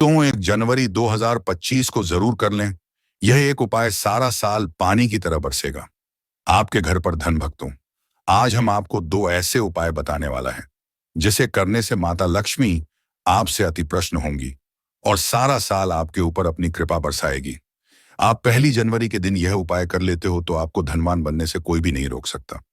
तो 1 जनवरी 2025 को जरूर कर लें। यह एक उपाय सारा साल पानी की तरह बरसेगा आपके घर पर। धन भक्तों, आज हम आपको 2 ऐसे उपाय बताने वाला है जिसे करने से माता लक्ष्मी आपसे अति प्रसन्न होंगी और सारा साल आपके ऊपर अपनी कृपा बरसाएगी। आप 1 जनवरी के दिन यह उपाय कर लेते हो तो आपको धनवान बनने से कोई भी नहीं रोक सकता।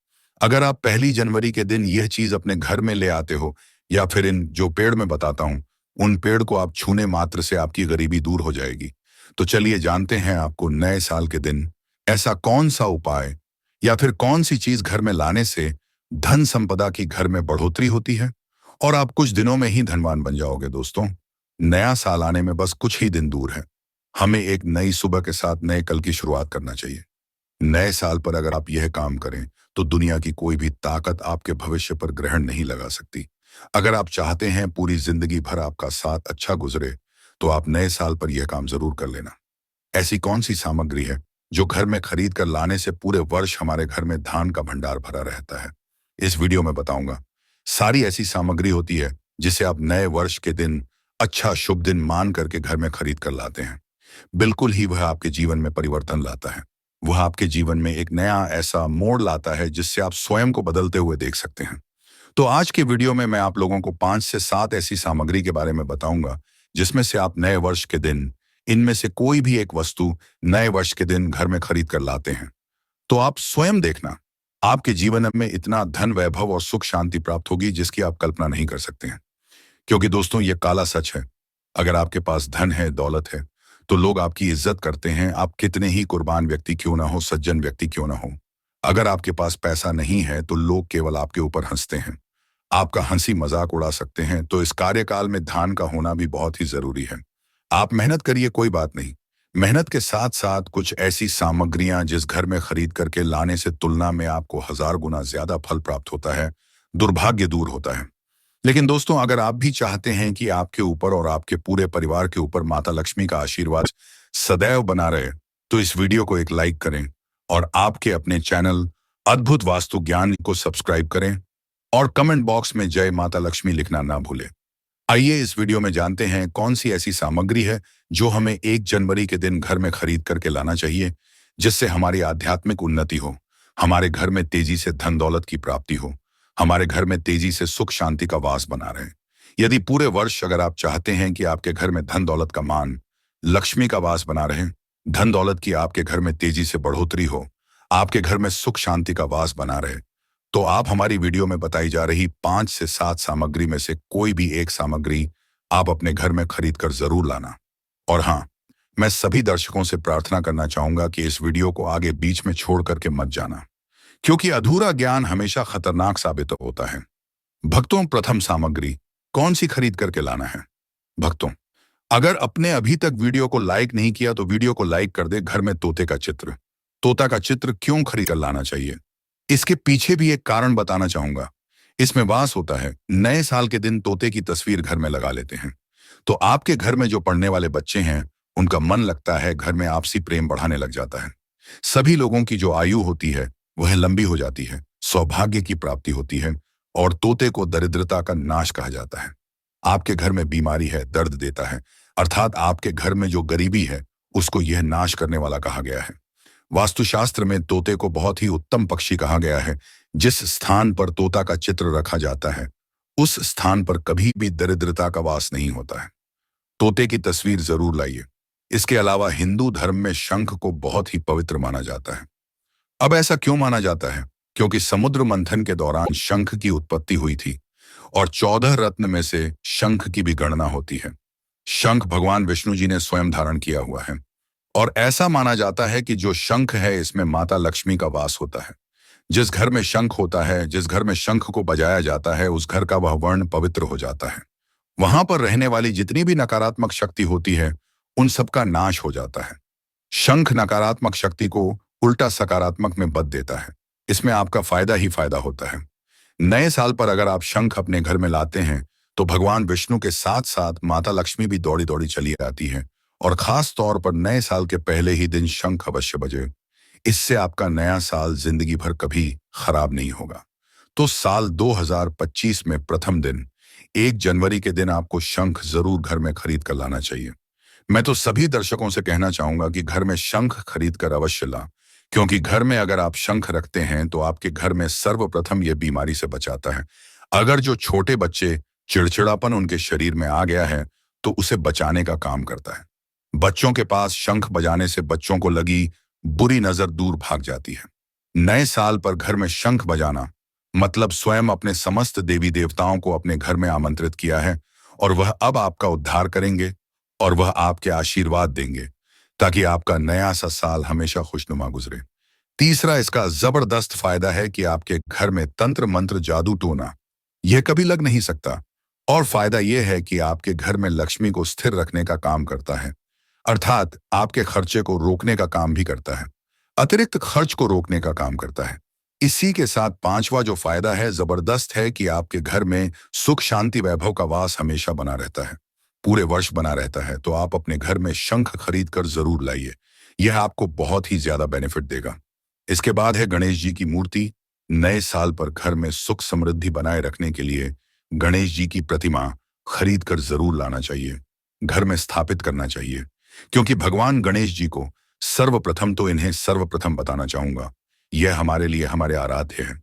अगर आप 1 जनवरी के दिन यह चीज अपने घर में ले आते हो या फिर इन जो पेड़ मैं बताता हूं उन पेड़ को आप छूने मात्र से आपकी गरीबी दूर हो जाएगी। तो चलिए जानते हैं आपको नए साल के दिन ऐसा कौन सा उपाय या फिर कौन सी चीज घर में लाने से धन संपदा की घर में बढ़ोतरी होती है और आप कुछ दिनों में ही धनवान बन जाओगे। दोस्तों, नया साल आने में बस कुछ ही दिन दूर है। हमें एक नई सुबह के साथ नए कल की शुरुआत करना चाहिए। नए साल पर अगर आप यह काम करें तो दुनिया की कोई भी ताकत आपके भविष्य पर ग्रहण नहीं लगा सकती। अगर आप चाहते हैं पूरी जिंदगी भर आपका साथ अच्छा गुजरे तो आप नए साल पर यह काम जरूर कर लेना। ऐसी कौन सी सामग्री है जो घर में खरीद कर लाने से पूरे वर्ष हमारे घर में धान का भंडार भरा रहता है? इस वीडियो में बताऊंगा। सारी ऐसी सामग्री होती है जिसे आप नए वर्ष के दिन अच्छा शुभ दिन मान करके घर में खरीद कर लाते हैं। बिल्कुल ही वह आपके जीवन में परिवर्तन लाता है। वह आपके जीवन में एक नया ऐसा मोड़ लाता है जिससे आप स्वयं को बदलते हुए देख सकते हैं। तो आज के वीडियो में मैं आप लोगों को 5 से 7 ऐसी सामग्री के बारे में बताऊंगा जिसमें से आप नए वर्ष के दिन इनमें से कोई भी एक वस्तु नए वर्ष के दिन घर में खरीद कर लाते हैं तो आप स्वयं देखना आपके जीवन में इतना धन वैभव और सुख शांति प्राप्त होगी जिसकी आप कल्पना नहीं कर सकते हैं। क्योंकि दोस्तों, ये काला सच है। अगर आपके पास धन है, दौलत है, तो लोग आपकी इज्जत करते हैं। आप कितने ही कुर्बान व्यक्ति क्यों ना हो, सज्जन व्यक्ति क्यों ना हो। अगर आपके पास पैसा नहीं है तो लोग केवल आपके ऊपर हंसते हैं, आपका हंसी मजाक उड़ा सकते हैं। तो इस कार्यकाल में धान का होना भी बहुत ही जरूरी है। आप मेहनत करिए, कोई बात नहीं। मेहनत के साथ साथ कुछ ऐसी सामग्रियां जिस घर में खरीद करके लाने से तुलना में आपको 1000 गुना ज्यादा फल प्राप्त होता है, दुर्भाग्य दूर होता है। लेकिन दोस्तों, अगर आप भी चाहते हैं कि आपके ऊपर और आपके पूरे परिवार के ऊपर माता लक्ष्मी का आशीर्वाद सदैव बना रहे तो इस वीडियो को एक लाइक करें और आपके अपने चैनल अद्भुत वास्तु ज्ञान को सब्सक्राइब करें और कमेंट बॉक्स में जय माता लक्ष्मी लिखना ना भूलें। आइए इस वीडियो में जानते हैं कौन सी ऐसी सामग्री है जो हमें 1 जनवरी के दिन घर में खरीद करके लाना चाहिए जिससे हमारी आध्यात्मिक उन्नति हो, हमारे घर में तेजी से धन दौलत की प्राप्ति हो, हमारे घर में तेजी से सुख शांति का वास बना रहे। यदि पूरे वर्ष अगर आप चाहते हैं कि आपके घर में धन दौलत का मान, लक्ष्मी का वास बना रहे, धन दौलत की आपके घर में तेजी से बढ़ोतरी हो, आपके घर में सुख शांति का वास बना रहे, तो आप हमारी वीडियो में बताई जा रही 5 से 7 सामग्री में से कोई भी एक सामग्री आप अपने घर में खरीद कर जरूर लाना। और हाँ, मैं सभी दर्शकों से प्रार्थना करना चाहूंगा कि इस वीडियो को आगे बीच में छोड़ करके मत जाना, क्योंकि अधूरा ज्ञान हमेशा खतरनाक साबित होता है। भक्तों, प्रथम सामग्री कौन सी खरीद करके लाना है? भक्तों, अगर अपने अभी तक वीडियो को लाइक नहीं किया तो वीडियो को लाइक कर दे। घर में तोते का चित्र, तोता का चित्र क्यों खरीद कर लाना चाहिए, इसके पीछे भी एक कारण बताना चाहूंगा। इसमें वास होता है। नए साल के दिन तोते की तस्वीर घर में लगा लेते हैं तो आपके घर में जो पढ़ने वाले बच्चे हैं उनका मन लगता है, घर में आपसी प्रेम बढ़ाने लग जाता है। सभी लोगों की जो आयु होती है वह लंबी हो जाती है, सौभाग्य की प्राप्ति होती है और तोते को दरिद्रता का नाश कहा जाता है। आपके घर में बीमारी है, दर्द देता है, अर्थात आपके घर में जो गरीबी है उसको यह नाश करने वाला कहा गया है। वास्तुशास्त्र में तोते को बहुत ही उत्तम पक्षी कहा गया है। जिस स्थान पर तोता का चित्र रखा जाता है उस स्थान पर कभी भी दरिद्रता का वास नहीं होता है। तोते की तस्वीर जरूर लाइए। इसके अलावा हिंदू धर्म में शंख को बहुत ही पवित्र माना जाता है। अब ऐसा क्यों माना जाता है? क्योंकि समुद्र मंथन के दौरान शंख की उत्पत्ति हुई थी और 14 रत्न में से शंख की भी गणना होती है। शंख भगवान विष्णु जी ने स्वयं धारण किया हुआ है और ऐसा माना जाता है कि जो शंख है इसमें माता लक्ष्मी का वास होता है। जिस घर में शंख होता है, जिस घर में शंख को बजाया जाता है, उस घर का वह वर्ण पवित्र हो जाता है। वहां पर रहने वाली जितनी भी नकारात्मक शक्ति होती है उन सबका नाश हो जाता है। शंख नकारात्मक शक्ति को उल्टा सकारात्मक में बदल देता है। इसमें आपका फायदा ही फायदा होता है। नए साल पर अगर आप शंख अपने घर में लाते हैं तो भगवान विष्णु के साथ साथ माता लक्ष्मी भी दौड़ी दौड़ी चली आती है और खास तौर पर नए साल के पहले ही दिन शंख अवश्य बजे। इससे आपका नया साल जिंदगी भर कभी खराब नहीं होगा। तो साल 2025 में प्रथम दिन 1 जनवरी के दिन आपको शंख जरूर घर में खरीद कर लाना चाहिए। मैं तो सभी दर्शकों से कहना चाहूंगा कि घर में शंख खरीद कर अवश्य ला, क्योंकि घर में अगर आप शंख रखते हैं तो आपके घर में सर्वप्रथम यह बीमारी से बचाता है। अगर जो छोटे बच्चे चिड़चिड़ापन उनके शरीर में आ गया है तो उसे बचाने का काम करता है। बच्चों के पास शंख बजाने से बच्चों को लगी बुरी नजर दूर भाग जाती है। नए साल पर घर में शंख बजाना मतलब स्वयं अपने समस्त देवी देवताओं को अपने घर में आमंत्रित किया है, और वह अब आपका उद्धार करेंगे और वह आपके आशीर्वाद देंगे ताकि आपका नया सा साल हमेशा खुशनुमा गुजरे। तीसरा इसका जबरदस्त फायदा है कि आपके घर में तंत्र मंत्र जादू टोना यह कभी लग नहीं सकता। और फायदा यह है कि आपके घर में लक्ष्मी को स्थिर रखने का काम करता है, अर्थात आपके खर्चे को रोकने का काम भी करता है, अतिरिक्त खर्च को रोकने का काम करता है। इसी के साथ पांचवा जो फायदा है जबरदस्त है कि आपके घर में सुख शांति वैभव का वास हमेशा बना रहता है, पूरे वर्ष बना रहता है। तो आप अपने घर में शंख खरीद कर जरूर लाइए, यह आपको बहुत ही ज्यादा बेनिफिट देगा। इसके बाद है गणेश जी की मूर्ति। नए साल पर घर में सुख समृद्धि बनाए रखने के लिए गणेश जी की प्रतिमा खरीद कर जरूर लाना चाहिए, घर में स्थापित करना चाहिए, क्योंकि भगवान गणेश जी को सर्वप्रथम तो इन्हें सर्वप्रथम बताना चाहूंगा, यह हमारे लिए हमारे आराध्य है।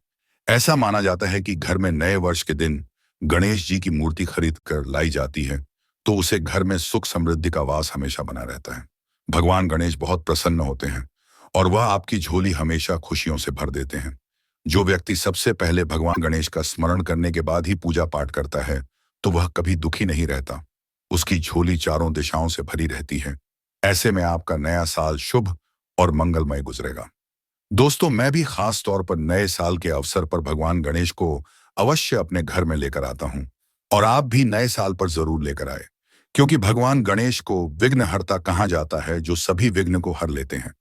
ऐसा माना जाता है कि घर में नए वर्ष के दिन गणेश जी की मूर्ति खरीद कर लाई जाती है तो उसे घर में सुख समृद्धि का वास हमेशा बना रहता है। भगवान गणेश बहुत प्रसन्न होते हैं और वह आपकी झोली हमेशा खुशियों से भर देते हैं। जो व्यक्ति सबसे पहले भगवान गणेश का स्मरण करने के बाद ही पूजा पाठ करता है तो वह कभी दुखी नहीं रहता, उसकी झोली चारों दिशाओं से भरी रहती है। ऐसे में आपका नया साल शुभ और मंगलमय गुजरेगा। दोस्तों, मैं भी खास तौर पर नए साल के अवसर पर भगवान गणेश को अवश्य अपने घर में लेकर आता हूं, और आप भी नए साल पर जरूर लेकर आए, क्योंकि भगवान गणेश को विघ्नहर्ता कहा जाता है, जो सभी विघ्न को हर लेते हैं,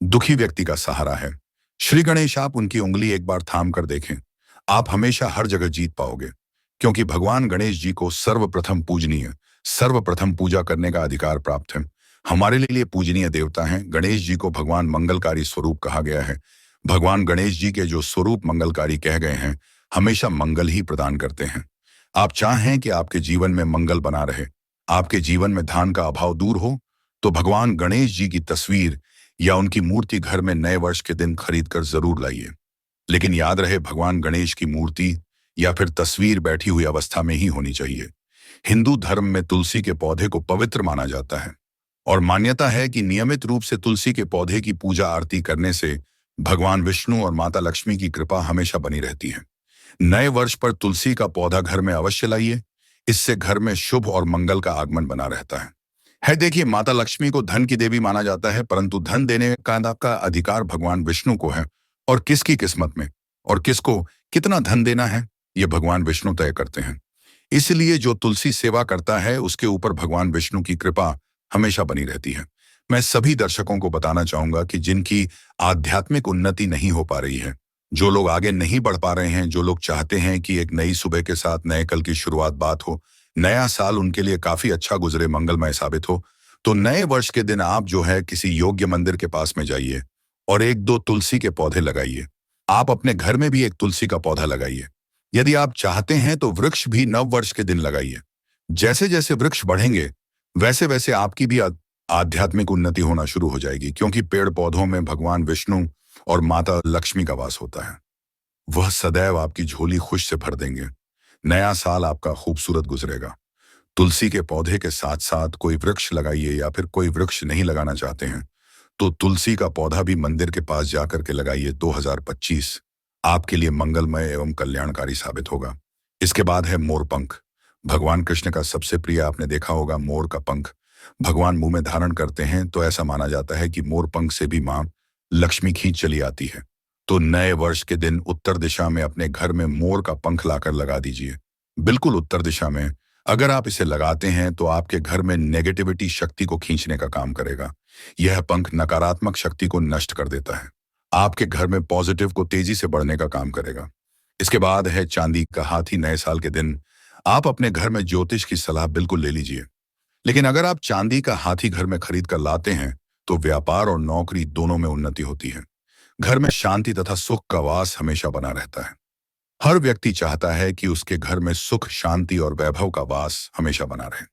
दुखी व्यक्ति का सहारा है। श्री गणेश, आप उनकी उंगली एक बार थाम कर देखें, आप हमेशा हर जगह जीत पाओगे, क्योंकि भगवान गणेश जी को सर्वप्रथम पूजनीय, सर्वप्रथम पूजा करने का अधिकार प्राप्त है। हमारे लिए पूजनीय देवता हैं। गणेश जी को भगवान मंगलकारी स्वरूप कहा गया है। भगवान गणेश जी के जो स्वरूप मंगलकारी कह गए हैं, हमेशा मंगल ही प्रदान करते हैं। आप चाहें कि आपके जीवन में मंगल बना रहे, आपके जीवन में धन का अभाव दूर हो, तो भगवान गणेश जी की तस्वीर या उनकी मूर्ति घर में नए वर्ष के दिन खरीद कर जरूर लाइए। लेकिन याद रहे, भगवान गणेश की मूर्ति या फिर तस्वीर बैठी हुई अवस्था में ही होनी चाहिए। हिंदू धर्म में तुलसी के पौधे को पवित्र माना जाता है और मान्यता है कि नियमित रूप से तुलसी के पौधे की पूजा आरती करने से भगवान विष्णु और माता लक्ष्मी की कृपा हमेशा बनी रहती है। नए वर्ष पर तुलसी का पौधा घर में अवश्य लाइए, इससे घर में शुभ और मंगल का आगमन बना रहता है। देखिए, माता लक्ष्मी को धन की देवी माना जाता है, परंतु धन देने का अधिकार भगवान विष्णु को है, और किसकी किस्मत में और किसको कितना धन देना है ये भगवान विष्णु तय करते हैं। इसलिए जो तुलसी सेवा करता है उसके ऊपर भगवान विष्णु की कृपा हमेशा बनी रहती है। मैं सभी दर्शकों को बताना चाहूंगा कि जिनकी आध्यात्मिक उन्नति नहीं हो पा रही है, जो लोग आगे नहीं बढ़ पा रहे हैं, जो लोग चाहते हैं कि एक नई सुबह के साथ नए कल की शुरुआत बात हो, नया साल उनके लिए काफी अच्छा गुजरे, मंगलमय साबित हो, तो नए वर्ष के दिन आप जो है किसी योग्य मंदिर के पास में जाइए और 1-2 तुलसी के पौधे लगाइए। आप अपने घर में भी एक तुलसी का पौधा लगाइए। यदि आप चाहते हैं तो वृक्ष भी नव वर्ष के दिन लगाइए। जैसे जैसे वृक्ष बढ़ेंगे वैसे वैसे आपकी भी आध्यात्मिक उन्नति होना शुरू हो जाएगी, क्योंकि पेड़ पौधों में भगवान विष्णु और माता लक्ष्मी का वास होता है। वह सदैव आपकी झोली खुश से भर देंगे। नया साल आपका खूबसूरत गुजरेगा। तुलसी के पौधे के साथ साथ कोई वृक्ष लगाइए, या फिर कोई वृक्ष नहीं लगाना चाहते हैं तो तुलसी का पौधा भी मंदिर के पास जाकर के लगाइए। 2025 आपके लिए मंगलमय एवं कल्याणकारी साबित होगा। इसके बाद है मोरपंख। भगवान कृष्ण का सबसे प्रिय, आपने देखा होगा, मोर का पंख भगवान मुंह में धारण करते हैं, तो ऐसा माना जाता है कि मोर पंख से भी मां लक्ष्मी खींच चली आती है। तो नए वर्ष के दिन उत्तर दिशा में अपने घर में मोर का पंख लाकर लगा दीजिए, बिल्कुल उत्तर दिशा में। अगर आप इसे लगाते हैं तो आपके घर में नेगेटिविटी शक्ति को खींचने का काम करेगा। यह पंख नकारात्मक शक्ति को नष्ट कर देता है, आपके घर में पॉजिटिव को तेजी से बढ़ने का काम करेगा। इसके बाद है चांदी का हाथी। नए साल के दिन आप अपने घर में ज्योतिष की सलाह बिल्कुल ले लीजिए, लेकिन अगर आप चांदी का हाथी घर में खरीद कर लाते हैं तो व्यापार और नौकरी दोनों में उन्नति होती है। घर में शांति तथा सुख का वास हमेशा बना रहता है। हर व्यक्ति चाहता है कि उसके घर में सुख, शांति और वैभव का वास हमेशा बना रहे।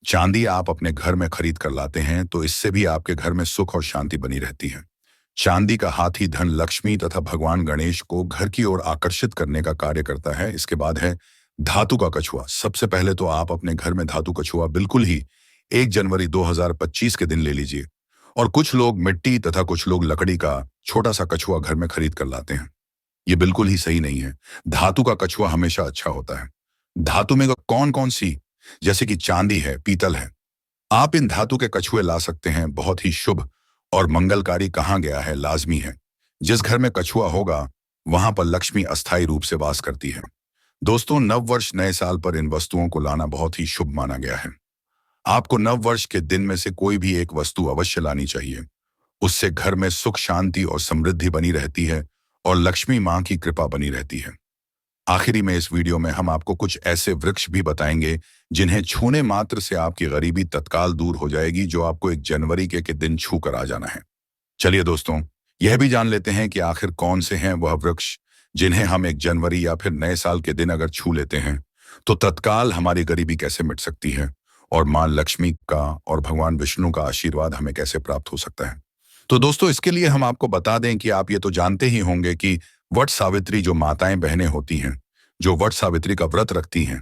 चांदी आप अपने घर में खरीद कर लाते हैं तो इससे भी आपके घर में सुख और शांति बनी रहती है। चांदी का हाथी धन, लक्ष्मी तथा भगवान गणेश को घर की ओर आकर्षित करने का कार्य करता है। इसके बाद है धातु का कछुआ। सबसे पहले तो आप अपने घर में धातु कछुआ बिल्कुल ही 1 जनवरी 2025 के दिन ले लीजिए। और कुछ लोग मिट्टी तथा कुछ लोग लकड़ी का छोटा सा कछुआ घर में खरीद कर लाते हैं। ये बिल्कुल ही सही नहीं है। धातु का कछुआ हमेशा अच्छा होता है। धातु में कौन कौन सी, जैसे कि चांदी है, पीतल है, आप इन धातु के कछुए ला सकते हैं। बहुत ही शुभ और मंगलकारी कहा गया है, लाजमी है। जिस घर में कछुआ होगा वहां पर लक्ष्मी अस्थायी रूप से वास करती है। दोस्तों, नव वर्ष नए साल पर इन वस्तुओं को लाना बहुत ही शुभ माना गया है। आपको नव वर्ष के दिन में से कोई भी एक वस्तु अवश्य लानी चाहिए। उससे घर में सुख, शांति और समृद्धि बनी रहती है और लक्ष्मी मां की कृपा बनी रहती है। आखिरी में इस वीडियो में हम आपको कुछ ऐसे वृक्ष भी बताएंगे जिन्हें छूने मात्र से आपकी गरीबी तत्काल दूर हो जाएगी, जो आपको 1 जनवरी के दिन छू कर आ जाना है। चलिए दोस्तों, यह भी जान लेते हैं कि आखिर कौन से हैं वह वृक्ष जिन्हें हम 1 जनवरी या फिर नए साल के दिन अगर छू लेते हैं तो तत्काल हमारी गरीबी कैसे मिट सकती है और मां लक्ष्मी का और भगवान विष्णु का आशीर्वाद हमें कैसे प्राप्त हो सकता है। तो दोस्तों, इसके लिए हम आपको बता दें कि आप ये तो जानते ही होंगे कि वट सावित्री जो माताएं बहनें होती हैं, जो वट सावित्री का व्रत रखती हैं,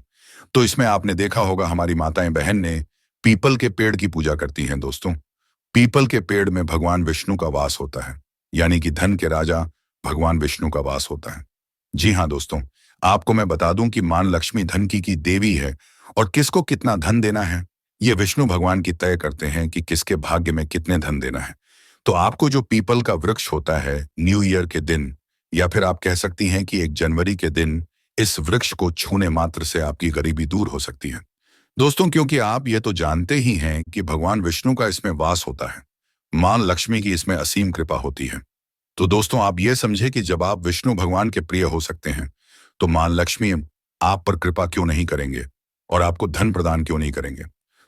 तो इसमें आपने देखा होगा हमारी माताएं बहन ने पीपल के पेड़ की पूजा करती हैं। दोस्तों, पीपल के पेड़ में भगवान विष्णु का वास होता है, यानी कि धन के राजा भगवान विष्णु का वास होता है। जी हाँ दोस्तों, आपको मैं बता दूं कि मां लक्ष्मी धन की देवी है और किसको कितना धन देना है ये विष्णु भगवान की तय करते हैं कि किसके भाग्य में कितने धन देना है। तो आपको जो पीपल का वृक्ष होता है, न्यू ईयर के दिन या फिर आप कह सकती हैं कि 1 जनवरी के दिन इस वृक्ष को छूने मात्र से आपकी गरीबी दूर हो सकती है। दोस्तों, क्योंकि आप ये तो जानते ही हैं कि भगवान विष्णु का इसमें वास होता है, मां लक्ष्मी की इसमें असीम कृपा होती है। तो दोस्तों, आप ये समझे कि जब आप विष्णु भगवान के प्रिय हो सकते हैं तो मां लक्ष्मी आप पर कृपा क्यों नहीं करेंगे और आपको धन प्रदान क्यों नहीं करेंगे।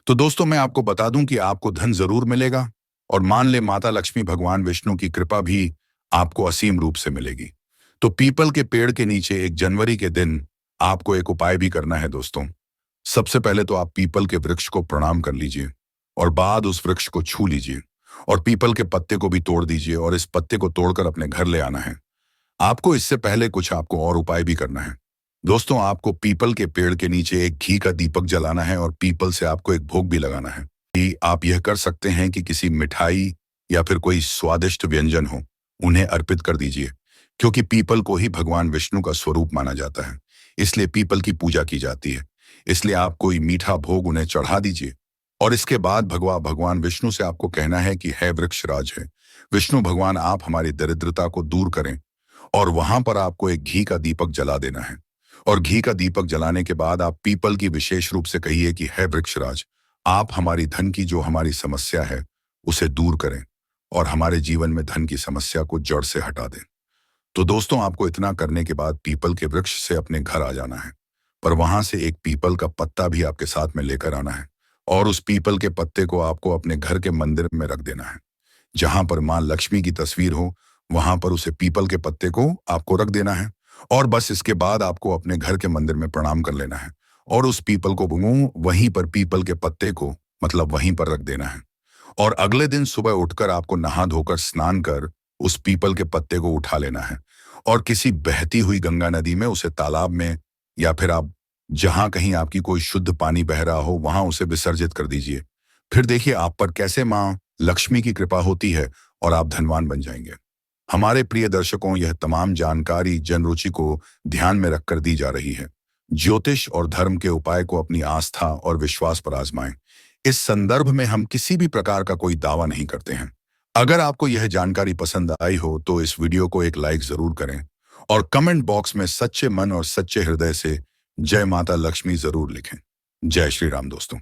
तो दोस्तों, मैं आपको बता दूं कि आपको धन जरूर मिलेगा और मान ले माता लक्ष्मी भगवान विष्णु की कृपा भी आपको असीम रूप से मिलेगी। तो पीपल के पेड़ के नीचे 1 जनवरी के दिन आपको एक उपाय भी करना है। दोस्तों, सबसे पहले तो आप पीपल के वृक्ष को प्रणाम कर लीजिए और बाद उस वृक्ष को छू लीजिए और पीपल के पत्ते को भी तोड़ दीजिए और इस पत्ते को तोड़कर अपने घर ले आना है। आपको इससे पहले कुछ आपको और उपाय भी करना है। दोस्तों, आपको पीपल के पेड़ के नीचे एक घी का दीपक जलाना है और पीपल से आपको एक भोग भी लगाना है। कि आप यह कर सकते हैं कि किसी मिठाई या फिर कोई स्वादिष्ट व्यंजन हो, उन्हें अर्पित कर दीजिए, क्योंकि पीपल को ही भगवान विष्णु का स्वरूप माना जाता है, इसलिए पीपल की पूजा की जाती है। इसलिए आप कोई मीठा भोग उन्हें चढ़ा दीजिए और इसके बाद भगवान विष्णु से आपको कहना है कि है वृक्षराज है विष्णु भगवान, आप हमारी दरिद्रता को दूर करें। और वहां पर आपको एक घी का दीपक जला देना है और घी का दीपक जलाने के बाद आप पीपल की विशेष रूप से कहिए कि है वृक्षराज, आप हमारी धन की जो हमारी समस्या है उसे दूर करें और हमारे जीवन में धन की समस्या को जड़ से हटा दें। तो दोस्तों, आपको इतना करने के बाद पीपल के वृक्ष से अपने घर आ जाना है, पर वहां से एक पीपल का पत्ता भी आपके साथ में लेकर आना है और उस पीपल के पत्ते को आपको अपने घर के मंदिर में रख देना है। जहां पर मां लक्ष्मी की तस्वीर हो वहां पर उसे पीपल के पत्ते को आपको रख देना है और बस इसके बाद आपको अपने घर के मंदिर में प्रणाम कर लेना है और उस पीपल को वहीं पर पीपल के पत्ते को मतलब वहीं पर रख देना है। और अगले दिन सुबह उठकर आपको नहा धोकर स्नान कर उस पीपल के पत्ते को उठा लेना है और किसी बहती हुई गंगा नदी में, उसे तालाब में या फिर आप जहां कहीं आपकी कोई शुद्ध पानी बह रहा हो वहां उसे विसर्जित कर दीजिए। फिर देखिए आप पर कैसे मां लक्ष्मी की कृपा होती है और आप धनवान बन जाएंगे। हमारे प्रिय दर्शकों, यह तमाम जानकारी जनरुचि को ध्यान में रखकर दी जा रही है। ज्योतिष और धर्म के उपाय को अपनी आस्था और विश्वास पर आजमाएं। इस संदर्भ में हम किसी भी प्रकार का कोई दावा नहीं करते हैं। अगर आपको यह जानकारी पसंद आई हो तो इस वीडियो को एक लाइक जरूर करें और कमेंट बॉक्स में सच्चे मन और सच्चे हृदय से जय माता लक्ष्मी जरूर लिखें। जय श्री राम दोस्तों।